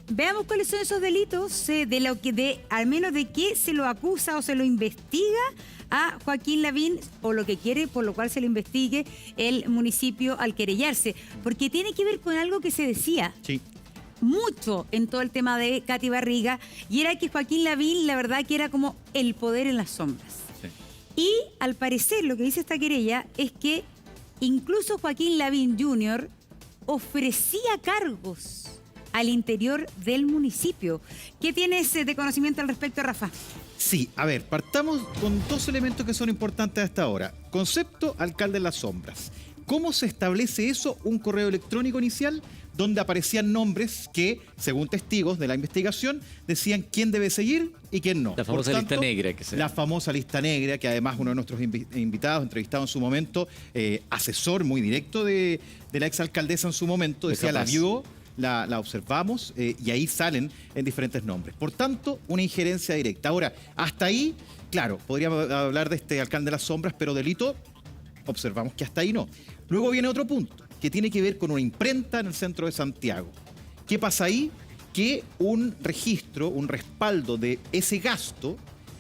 Veamos cuáles son esos delitos, al menos de qué se lo acusa o se lo investiga a Joaquín Lavín, o lo que quiere, por lo cual se le investigue el municipio al querellarse. Porque tiene que ver con algo que se decía. Sí. Mucho en todo el tema de Katy Barriga, y era que Joaquín Lavín, la verdad que era como el poder en las sombras. Sí. Y al parecer lo que dice esta querella es que incluso Joaquín Lavín Jr. ofrecía cargos al interior del municipio. ¿Qué tienes de conocimiento al respecto, Rafa? Sí, a ver, partamos con dos elementos que son importantes hasta ahora. Concepto, alcalde en las sombras. ¿Cómo se establece eso? Un correo electrónico inicial donde aparecían nombres que, según testigos de la investigación, decían quién debe seguir y quién no. La famosa lista negra. La famosa lista negra, que además uno de nuestros invitados, entrevistado en su momento, asesor muy directo de la exalcaldesa en su momento, decía, la vio, la observamos, y ahí salen en diferentes nombres. Por tanto, una injerencia directa. Ahora, hasta ahí, claro, podríamos hablar de este alcalde de las sombras, pero delito, observamos que hasta ahí no. Luego viene otro punto, que tiene que ver con una imprenta en el centro de Santiago. ¿Qué pasa ahí? Que un registro, un respaldo de ese gasto,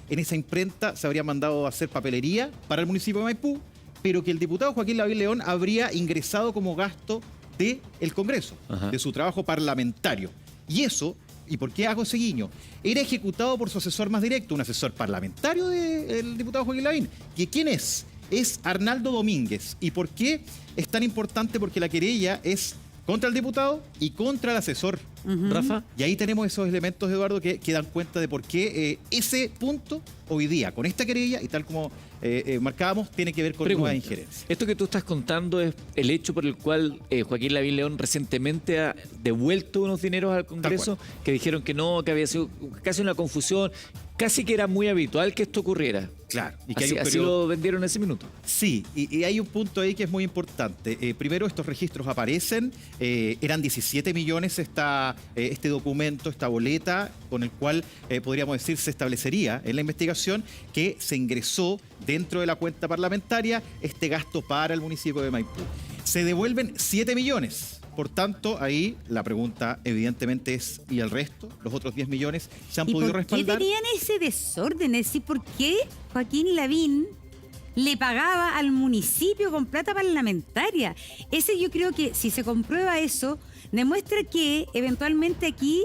en esa imprenta se habría mandado a hacer papelería para el municipio de Maipú, pero que el diputado Joaquín Lavín León habría ingresado como gasto del Congreso, de su trabajo parlamentario. Y eso, ¿y por qué hago ese guiño? Era ejecutado por su asesor más directo, un asesor parlamentario del diputado Joaquín Lavín. ¿Y quién es? Es Arnaldo Domínguez. ¿Y por qué es tan importante? Porque la querella es contra el diputado y contra el asesor. Rafa. Y ahí tenemos esos elementos, Eduardo, que dan cuenta de por qué ese punto hoy día, con esta querella y tal como marcábamos, tiene que ver con nueva injerencia. Esto que tú estás contando es el hecho por el cual Joaquín Lavín León recientemente ha devuelto unos dineros al Congreso, que dijeron que no, que había sido casi una confusión, casi que era muy habitual que esto ocurriera. Claro. Y que así lo vendieron en ese minuto. Sí, y hay un punto ahí que es muy importante. Primero, estos registros aparecen, eran 17 millones este documento, esta boleta, con el cual podríamos decir se establecería en la investigación que se ingresó dentro de la cuenta parlamentaria este gasto para el municipio de Maipú. Se devuelven 7 millones. Por tanto, ahí la pregunta evidentemente es, ¿y el resto? ¿Los otros 10 millones se han podido respaldar? ¿Por qué tenían ese desorden? Es decir, ¿por qué Joaquín Lavín le pagaba al municipio con plata parlamentaria? Ese, yo creo que si se comprueba eso, demuestra que eventualmente aquí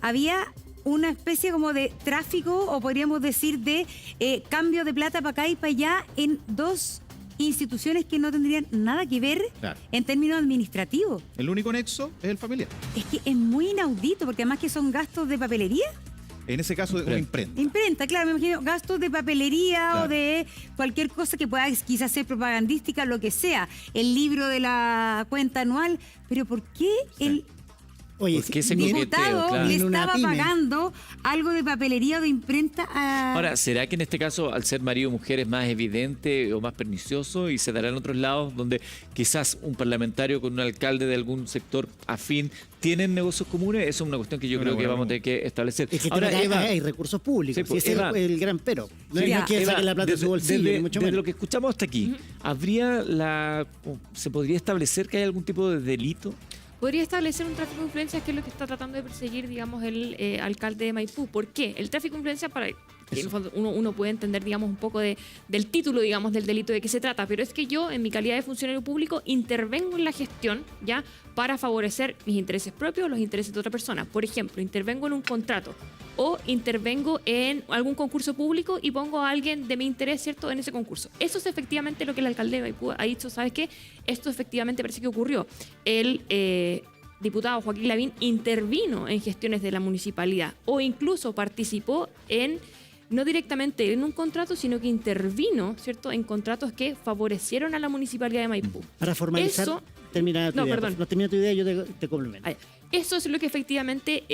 había una especie como de tráfico, o podríamos decir de cambio de plata para acá y para allá en dos instituciones que no tendrían nada que ver, claro, en términos administrativos. El único nexo es el familiar. Es que es muy inaudito, porque además que son gastos de papelería. En ese caso, de una imprenta. Imprenta, claro, me imagino, gastos de papelería, claro, o de cualquier cosa que pueda quizás ser propagandística, lo que sea. El libro de la cuenta anual. Pero ¿por qué el diputado le estaba pagando algo de papelería o de imprenta a... Ahora, ¿será que en este caso, al ser marido o mujer, es más evidente o más pernicioso y se dará en otros lados donde quizás un parlamentario con un alcalde de algún sector afín tienen negocios comunes? Eso es una cuestión que yo creo que vamos a tener que establecer. Es que ahora, hay recursos públicos, sí, pues, ese es el gran pero. No sí, es que saquen la plata de su bolsillo, ni mucho menos. Desde lo que escuchamos hasta aquí, ¿se podría establecer que hay algún tipo de delito? Podría establecer un tráfico de influencias, que es lo que está tratando de perseguir, digamos, el alcalde de Maipú. ¿Por qué? El tráfico de influencias, para que en el fondo uno puede entender, digamos, un poco del título, digamos, del delito de qué se trata, pero es que yo, en mi calidad de funcionario público, intervengo en la gestión, ¿ya?, para favorecer mis intereses propios o los intereses de otra persona. Por ejemplo, intervengo en un contrato o intervengo en algún concurso público y pongo a alguien de mi interés, ¿cierto?, en ese concurso. Eso es efectivamente lo que el alcalde de Maipú ha dicho. ¿Sabes qué? Esto efectivamente parece que ocurrió. El diputado Joaquín Lavín intervino en gestiones de la municipalidad, o incluso participó no directamente en un contrato, sino que intervino, ¿cierto?, en contratos que favorecieron a la municipalidad de Maipú. Para formalizar, termina tu idea, yo te complemento. Eso es lo que efectivamente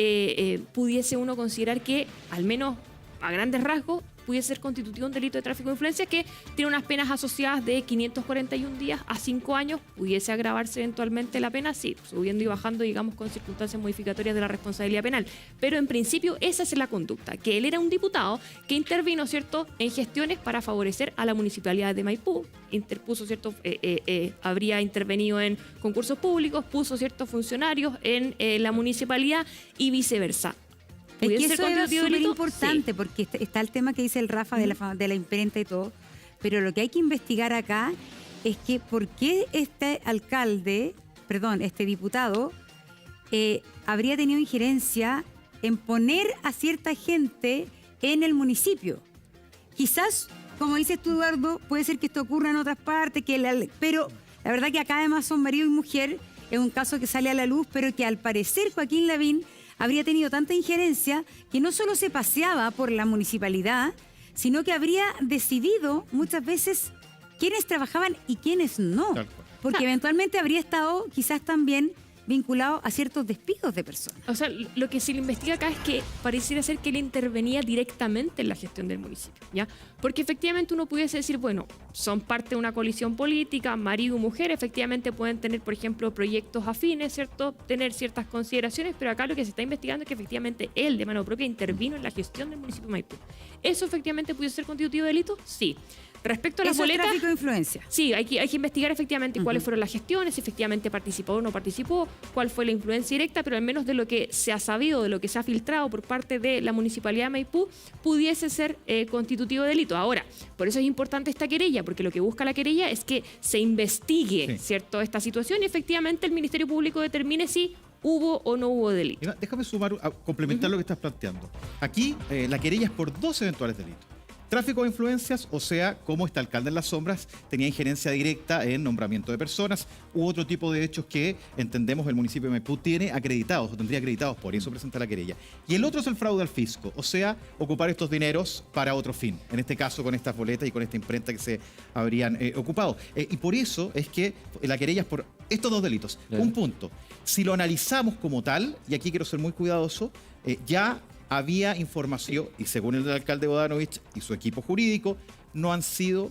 pudiese uno considerar que, al menos a grandes rasgos, pudiese ser constitutivo un delito de tráfico de influencias que tiene unas penas asociadas de 541 días a 5 años. ¿Pudiese agravarse eventualmente la pena? Sí, subiendo y bajando, digamos, con circunstancias modificatorias de la responsabilidad penal. Pero en principio esa es la conducta, que él era un diputado que intervino, ¿cierto?, en gestiones para favorecer a la municipalidad de Maipú, interpuso, ¿cierto?, habría intervenido en concursos públicos, puso ciertos funcionarios en la municipalidad y viceversa. Es que eso es constitutivo súper delito? importante, Sí. porque está el tema que dice el Rafa de la imprenta y todo, pero lo que hay que investigar acá es que por qué este diputado habría tenido injerencia en poner a cierta gente en el municipio. Quizás, como dices tú, Eduardo, puede ser que esto ocurra en otras partes, pero la verdad que acá además son marido y mujer, es un caso que sale a la luz, pero que al parecer Joaquín Lavín habría tenido tanta injerencia que no solo se paseaba por la municipalidad, sino que habría decidido muchas veces quiénes trabajaban y quiénes no. Porque eventualmente habría estado quizás también vinculado a ciertos despidos de personas. O sea, lo que se le investiga acá es que pareciera ser que él intervenía directamente en la gestión del municipio, ¿ya? Porque efectivamente uno pudiese decir, bueno, son parte de una coalición política, marido y mujer, efectivamente pueden tener, por ejemplo, proyectos afines, ¿cierto?, tener ciertas consideraciones, pero acá lo que se está investigando es que efectivamente él, de mano propia, intervino en la gestión del municipio de Maipú. ¿Eso efectivamente pudiese ser constitutivo de delito? Sí. Respecto a las boletas, tráfico de influencia. Sí, hay que investigar efectivamente cuáles fueron las gestiones, si efectivamente participó o no participó, cuál fue la influencia directa, pero al menos de lo que se ha sabido, de lo que se ha filtrado por parte de la Municipalidad de Maipú, pudiese ser constitutivo de delito. Ahora, por eso es importante esta querella, porque lo que busca la querella es que se investigue, ¿cierto?, esta situación y efectivamente el Ministerio Público determine si hubo o no hubo delito. Mira, déjame complementar lo que estás planteando. Aquí la querella es por 2 eventuales delitos. Tráfico de influencias, o sea, como este alcalde en las sombras tenía injerencia directa en nombramiento de personas u otro tipo de hechos que entendemos el municipio de Maipú tiene acreditados o tendría acreditados, por eso presenta la querella. Y el otro es el fraude al fisco, o sea, ocupar estos dineros para otro fin, en este caso con estas boletas y con esta imprenta que se habrían ocupado. Y por eso es que la querella es por estos 2 delitos. Un punto, si lo analizamos como tal, y aquí quiero ser muy cuidadoso, ya había información, y según el alcalde Bodanovich y su equipo jurídico, no han sido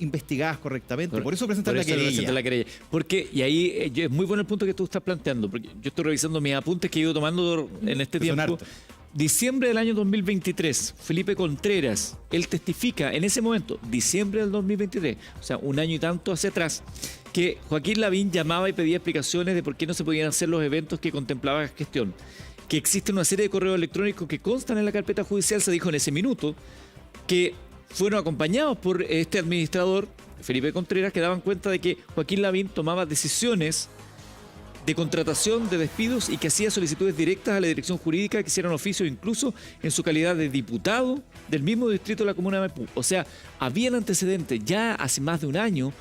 investigadas correctamente. Por eso presentan la querella. Porque, y ahí es muy bueno el punto que tú estás planteando, porque yo estoy revisando mis apuntes que he ido tomando en este tiempo. Diciembre del año 2023, Felipe Contreras, él testifica en ese momento, diciembre del 2023, o sea, un año y tanto hacia atrás, que Joaquín Lavín llamaba y pedía explicaciones de por qué no se podían hacer los eventos que contemplaba la gestión. Que existe una serie de correos electrónicos que constan en la carpeta judicial, se dijo en ese minuto, que fueron acompañados por este administrador, Felipe Contreras, que daban cuenta de que Joaquín Lavín tomaba decisiones de contratación, de despidos y que hacía solicitudes directas a la dirección jurídica que hicieran oficio incluso en su calidad de diputado del mismo distrito de la comuna de Maipú. O sea, habían antecedentes ya hace más de un año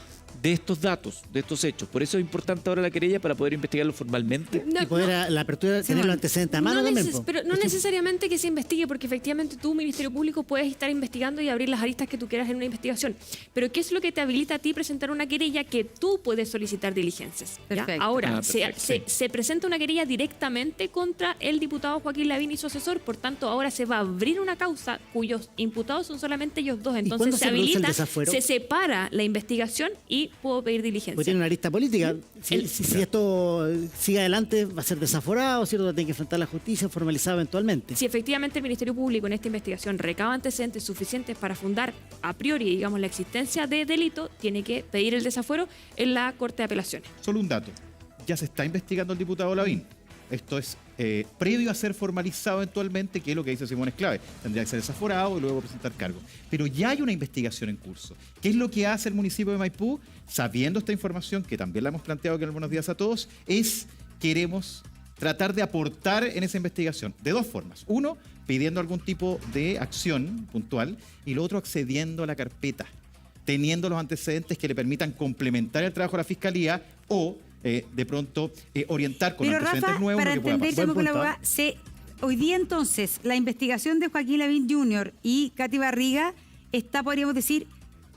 de estos datos, de estos hechos. Por eso es importante ahora la querella para poder investigarlo formalmente. Y poder la apertura tener los antecedentes a mano también. Pero no necesariamente que se investigue, porque efectivamente tú, Ministerio Público, puedes estar investigando y abrir las aristas que tú quieras en una investigación. Pero ¿qué es lo que te habilita a ti presentar una querella que tú puedes solicitar diligencias? Ahora, se presenta una querella directamente contra el diputado Joaquín Lavín y su asesor, por tanto, ahora se va a abrir una causa cuyos imputados son solamente ellos dos. Entonces se habilita, se separa la investigación y puedo pedir diligencia. Pues tiene una arista política. Si esto sigue adelante, va a ser desaforado, ¿cierto? Va a tener que enfrentar la justicia, formalizado eventualmente. Si efectivamente el Ministerio Público en esta investigación recaba antecedentes suficientes para fundar a priori, digamos, la existencia de delito, tiene que pedir el desafuero en la Corte de Apelaciones. Solo un dato. Ya se está investigando al diputado Lavín. Esto es previo a ser formalizado eventualmente, que es lo que dice Simón Esclave. Tendría que ser desaforado y luego presentar cargo. Pero ya hay una investigación en curso. ¿Qué es lo que hace el municipio de Maipú? Sabiendo esta información, que también la hemos planteado aquí en Buenos Días a Todos, queremos tratar de aportar en esa investigación de 2 formas. Uno, pidiendo algún tipo de acción puntual, y lo otro, accediendo a la carpeta, teniendo los antecedentes que le permitan complementar el trabajo de la Fiscalía o de pronto orientar con antecedentes Rafa, nuevos para lo que pueda pasar. con la abogada, hoy día entonces la investigación de Joaquín Lavín Jr. y Katy Barriga está, podríamos decir,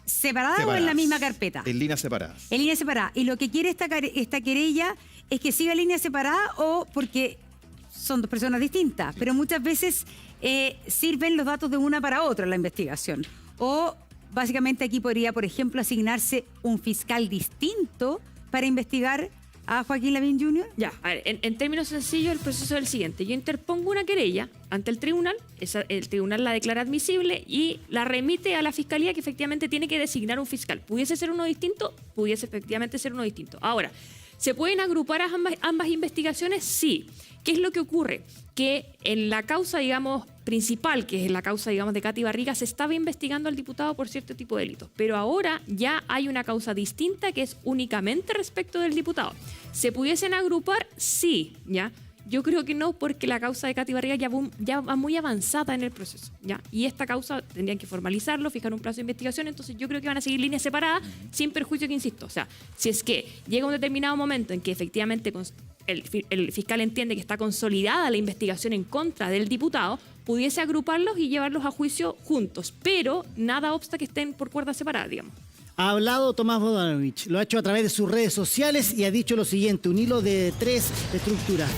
separada o en la misma carpeta. En líneas separadas. En líneas separadas. Y lo que quiere esta querella es que siga en línea separada o porque son dos personas distintas, pero muchas veces sirven los datos de una para otra en la investigación. O básicamente aquí podría, por ejemplo, asignarse un fiscal distinto para investigar a Joaquín Lavín Jr. Ya, a ver, en términos sencillos, el proceso es el siguiente. Yo interpongo una querella ante el tribunal, el tribunal la declara admisible y la remite a la fiscalía, que efectivamente tiene que designar un fiscal. ¿Pudiese ser uno distinto? Pudiese efectivamente ser uno distinto. Ahora, ¿se pueden agrupar ambas investigaciones? Sí. ¿Qué es lo que ocurre? Que en la causa, digamos, principal, que es la causa, digamos, de Katy Barriga, se estaba investigando al diputado por cierto tipo de delitos. Pero ahora ya hay una causa distinta que es únicamente respecto del diputado. ¿Se pudiesen agrupar? Sí, ¿ya? Yo creo que no, porque la causa de Katy Barriga ya va muy avanzada en el proceso, ¿ya? Y esta causa tendrían que formalizarlo, fijar un plazo de investigación, entonces yo creo que van a seguir líneas separadas, sin perjuicio que, insisto, o sea, si es que llega un determinado momento en que efectivamente el fiscal entiende que está consolidada la investigación en contra del diputado, pudiese agruparlos y llevarlos a juicio juntos, pero nada obsta que estén por cuerdas separadas, digamos. Ha hablado Tomás Bodanovich, lo ha hecho a través de sus redes sociales y ha dicho lo siguiente, un hilo de 3 estructuras.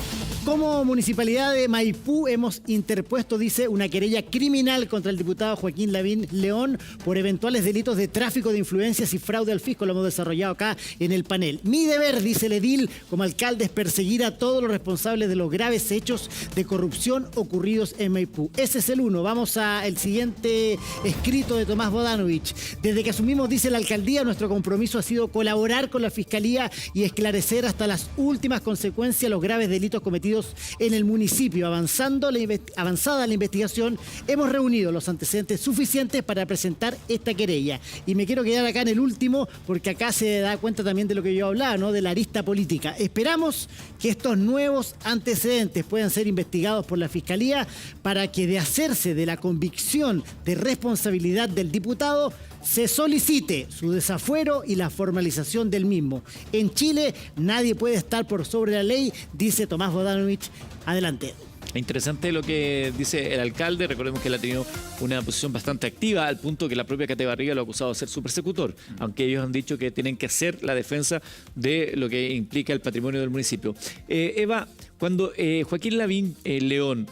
Como Municipalidad de Maipú hemos interpuesto, dice, una querella criminal contra el diputado Joaquín Lavín León por eventuales delitos de tráfico de influencias y fraude al fisco. Lo hemos desarrollado acá en el panel. Mi deber, dice el edil, como alcalde, es perseguir a todos los responsables de los graves hechos de corrupción ocurridos en Maipú. Ese es el uno. Vamos al siguiente escrito de Tomás Bodanovich. Desde que asumimos, dice la alcaldía, nuestro compromiso ha sido colaborar con la Fiscalía y esclarecer hasta las últimas consecuencias los graves delitos cometidos en el municipio. Avanzada la investigación, hemos reunido los antecedentes suficientes para presentar esta querella. Y me quiero quedar acá en el último, porque acá se da cuenta también de lo que yo hablaba, ¿no? De la arista política. Esperamos que estos nuevos antecedentes puedan ser investigados por la Fiscalía para que, de hacerse de la convicción de responsabilidad del diputado, se solicite su desafuero y la formalización del mismo. En Chile nadie puede estar por sobre la ley, dice Tomás Bodanovich. Adelante. Interesante lo que dice el alcalde. Recordemos que él ha tenido una posición bastante activa, al punto que la propia Katy Barriga lo ha acusado de ser su persecutor, aunque ellos han dicho que tienen que hacer la defensa de lo que implica el patrimonio del municipio. Eva, cuando Joaquín Lavín León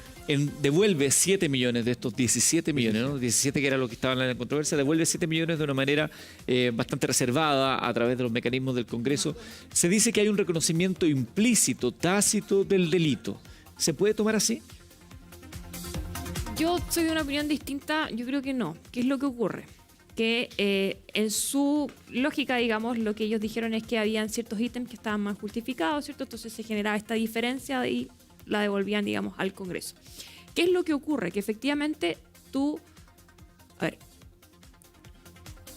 devuelve 7 millones de estos 17 millones, ¿no? 17 que era lo que estaba en la controversia, devuelve 7 millones de una manera bastante reservada a través de los mecanismos del Congreso. Se dice que hay un reconocimiento implícito, tácito del delito. ¿Se puede tomar así? Yo soy de una opinión distinta, yo creo que no. ¿Qué es lo que ocurre? Que en su lógica, digamos, lo que ellos dijeron es que habían ciertos ítems que estaban más justificados, ¿cierto? Entonces se generaba esta diferencia y la devolvían, digamos, al Congreso. ¿Qué es lo que ocurre? Que efectivamente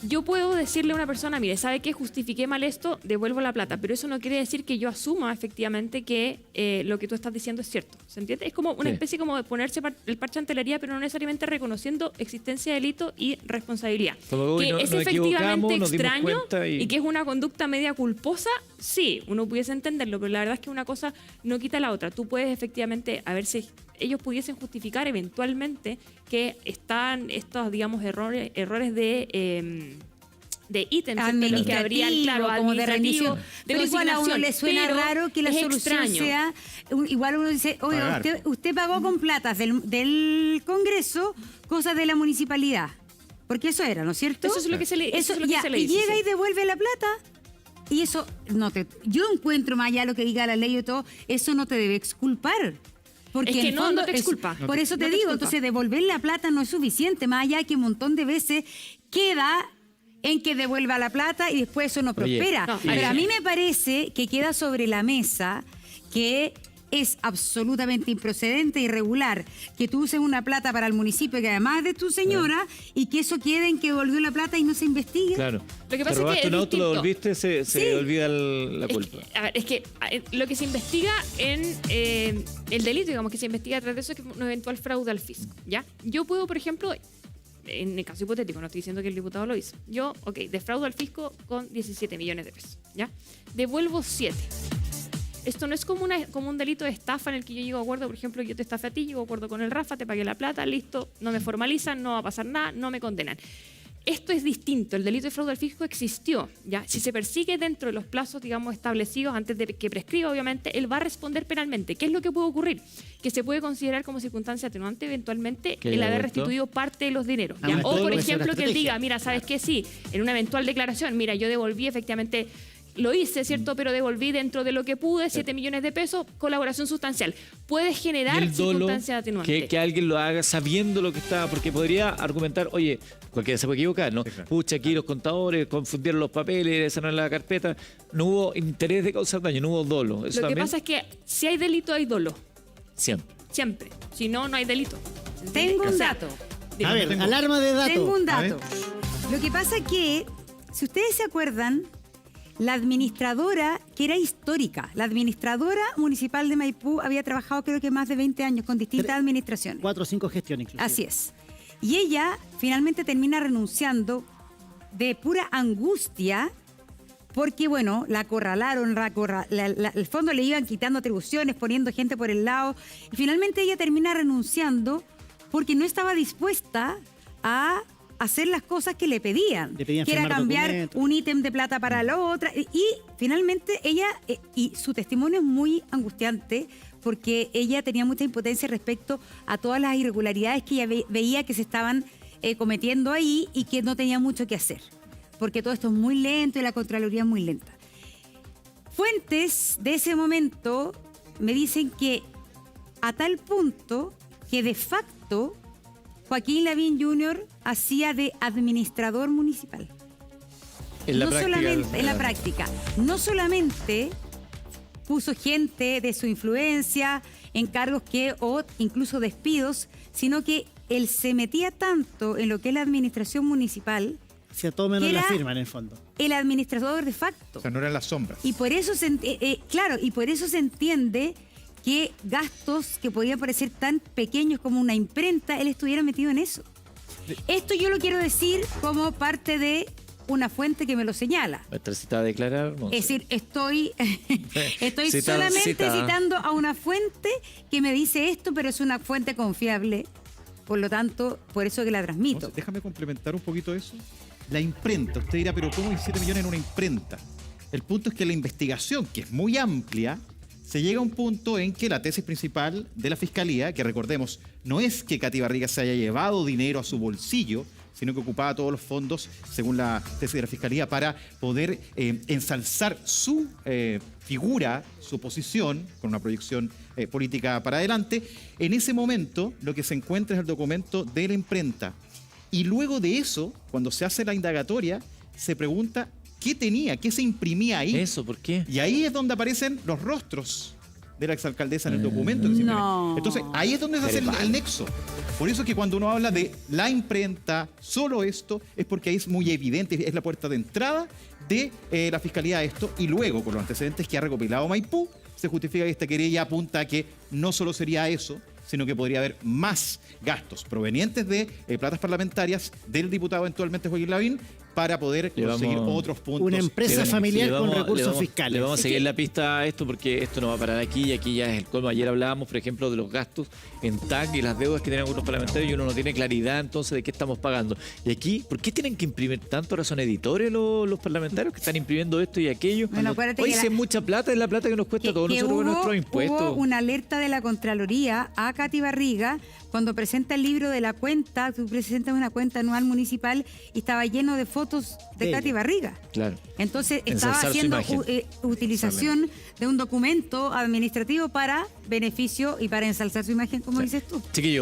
yo puedo decirle a una persona, mire, ¿sabe qué? Justifiqué mal esto, devuelvo la plata, pero eso no quiere decir que yo asuma efectivamente que lo que tú estás diciendo es cierto. ¿Se entiende? Es como una especie como de ponerse el parche ante la herida, pero no necesariamente reconociendo existencia de delito y responsabilidad. Que es efectivamente extraño y que es una conducta media culposa, sí, uno pudiese entenderlo, pero la verdad es que una cosa no quita la otra. Tú puedes efectivamente, a ver si ellos pudiesen justificar eventualmente que están estos, digamos, errores de ítems de los que habrían, claro, como de rendición. Pero igual a uno le suena raro que la solución sea, igual uno dice, oye, usted pagó con platas del Congreso cosas de la municipalidad. Porque eso era, ¿no es cierto? Eso es lo que se le dice. Y llega y devuelve la plata. Y eso, yo encuentro más allá lo que diga la ley y todo, eso no te debe exculpar. Porque es que en el fondo no te exculpa. Por eso te digo, entonces devolver la plata no es suficiente, más allá que un montón de veces queda en que devuelva la plata y después eso no prospera. Pero a mí me parece que queda sobre la mesa que es absolutamente improcedente, irregular, que tú uses una plata para el municipio que además es de tu señora y que eso quede en que devolvió la plata y no se investigue. Claro. Lo que pasa es que un auto, lo devolviste, se olvida la culpa. Es que lo que se investiga en el delito, digamos, que se investiga a través de eso, es que un eventual fraude al fisco, ¿ya? Yo puedo, por ejemplo, en el caso hipotético, no estoy diciendo que el diputado lo hizo, yo, defraudo al fisco con 17 millones de pesos, ¿ya? Devuelvo 7. Esto no es como un delito de estafa en el que yo llego a acuerdo, por ejemplo, yo te estafé a ti, llego a acuerdo con el Rafa, te pagué la plata, listo, no me formalizan, no va a pasar nada, no me condenan. Esto es distinto, el delito de fraude al fisco existió, ¿ya? Si se persigue dentro de los plazos, digamos, establecidos antes de que prescriba, obviamente, él va a responder penalmente. ¿Qué es lo que puede ocurrir? Que se puede considerar como circunstancia atenuante eventualmente Que el haya haber devuelto. restituido parte de los dineros, ¿ya? Además, O, todo por puede ser ejemplo, una que él estrategia. diga, mira, ¿sabes qué? Sí, en una eventual declaración, mira, yo devolví efectivamente... Lo hice, ¿cierto? Pero devolví dentro de lo que pude, 7 millones de pesos, colaboración sustancial. Puede Y generar el dolo, circunstancias atenuantes. que alguien lo haga sabiendo lo que está, porque podría argumentar, oye, cualquiera se puede equivocar, ¿no? Sí, claro. Pucha, aquí los contadores confundieron los papeles, esa no es la carpeta. No hubo interés de causar daño, no hubo dolo. Eso Lo que también, pasa es que si hay delito, hay dolo. siempre. Siempre. Si no, no hay delito. Tengo un O sea, dato. A ver, alarma de datos. Tengo un A dato. Lo que pasa que, si ustedes se acuerdan, la administradora, que era histórica, la administradora municipal de Maipú había trabajado creo que más de 20 años con distintas administraciones. 4 o 5 gestiones incluso. Así es. Y ella finalmente termina renunciando de pura angustia porque, bueno, la acorralaron, el fondo le iban quitando atribuciones, poniendo gente por el lado. Y finalmente ella termina renunciando porque no estaba dispuesta a hacer las cosas que le pedían. Le pedían que era firmar cambiar documentos. un ítem de plata para la otra. Y finalmente ella, y su testimonio es muy angustiante porque ella tenía mucha impotencia respecto a todas las irregularidades que ella veía que se estaban cometiendo ahí y que no tenía mucho que hacer. Porque todo esto es muy lento y la Contraloría es muy lenta. Fuentes de ese momento me dicen que a tal punto que de facto Joaquín Lavín Jr. hacía de administrador municipal. En la no práctica, solamente, en la práctica. No solamente puso gente de su influencia en cargos o incluso despidos, sino que él se metía tanto en lo que es la administración municipal, Si a todo menos que la era- firma en el fondo. el administrador de facto. O sea, no eran las sombras. Y por eso y por eso se entiende que gastos que podían parecer tan pequeños como una imprenta, él estuviera metido en eso. Esto yo lo quiero decir como parte de una fuente que me lo señala. Va a estar citada a declarar. No Es sé. decir, estoy Citada, solamente citada. citando a una fuente que me dice esto, pero es una fuente confiable. Por lo tanto, por eso que la transmito. Entonces, déjame complementar un poquito eso. La imprenta, usted dirá, pero ¿cómo 17 millones en una imprenta? El punto es que la investigación, que es muy amplia, se llega a un punto en que la tesis principal de la Fiscalía, que recordemos, no es que Katy Barriga se haya llevado dinero a su bolsillo, sino que ocupaba todos los fondos, según la tesis de la Fiscalía, para poder ensalzar su figura, su posición, con una proyección política para adelante. En ese momento, lo que se encuentra es el documento de la imprenta. Y luego de eso, cuando se hace la indagatoria, se pregunta qué tenía, qué se imprimía ahí. ¿Eso por qué? Y ahí es donde aparecen los rostros de la exalcaldesa en el documento que se imprime. No. Entonces, ahí es donde se hace el nexo. Por eso es que cuando uno habla de la imprenta, solo esto, es porque ahí es muy evidente, es la puerta de entrada de la Fiscalía a esto, y luego, con los antecedentes que ha recopilado Maipú, se justifica que esta querella apunta a que no solo sería eso, sino que podría haber más gastos provenientes de platas parlamentarias del diputado eventualmente Joaquín Lavín para poder Le conseguir vamos- otros puntos. Una empresa Sí, familiar le con vamos- recursos le vamos- fiscales. Le vamos a Es seguir que- la pista a esto porque esto no va a parar aquí y aquí ya es el colmo. Ayer hablábamos, por ejemplo, de los gastos en TAC y las deudas que tienen algunos parlamentarios y uno no tiene claridad entonces de qué estamos pagando. Y aquí, ¿por qué tienen que imprimir tanto? ¿Ahora son editores los parlamentarios que están imprimiendo esto y aquello? Bueno, acuérdate Hoy que si es mucha plata, es la plata que nos cuesta a todos nosotros con nuestros impuestos. Hubo una alerta de la Contraloría a Katy Barriga cuando presenta el libro de la cuenta. Tú presentas una cuenta anual municipal y estaba lleno de fotos de De Katy ella. Barriga. Claro. Entonces estaba Ensalzar su haciendo imagen. utilización de un documento administrativo para beneficio y para ensalzar su imagen, como dices tú. Chiquillos,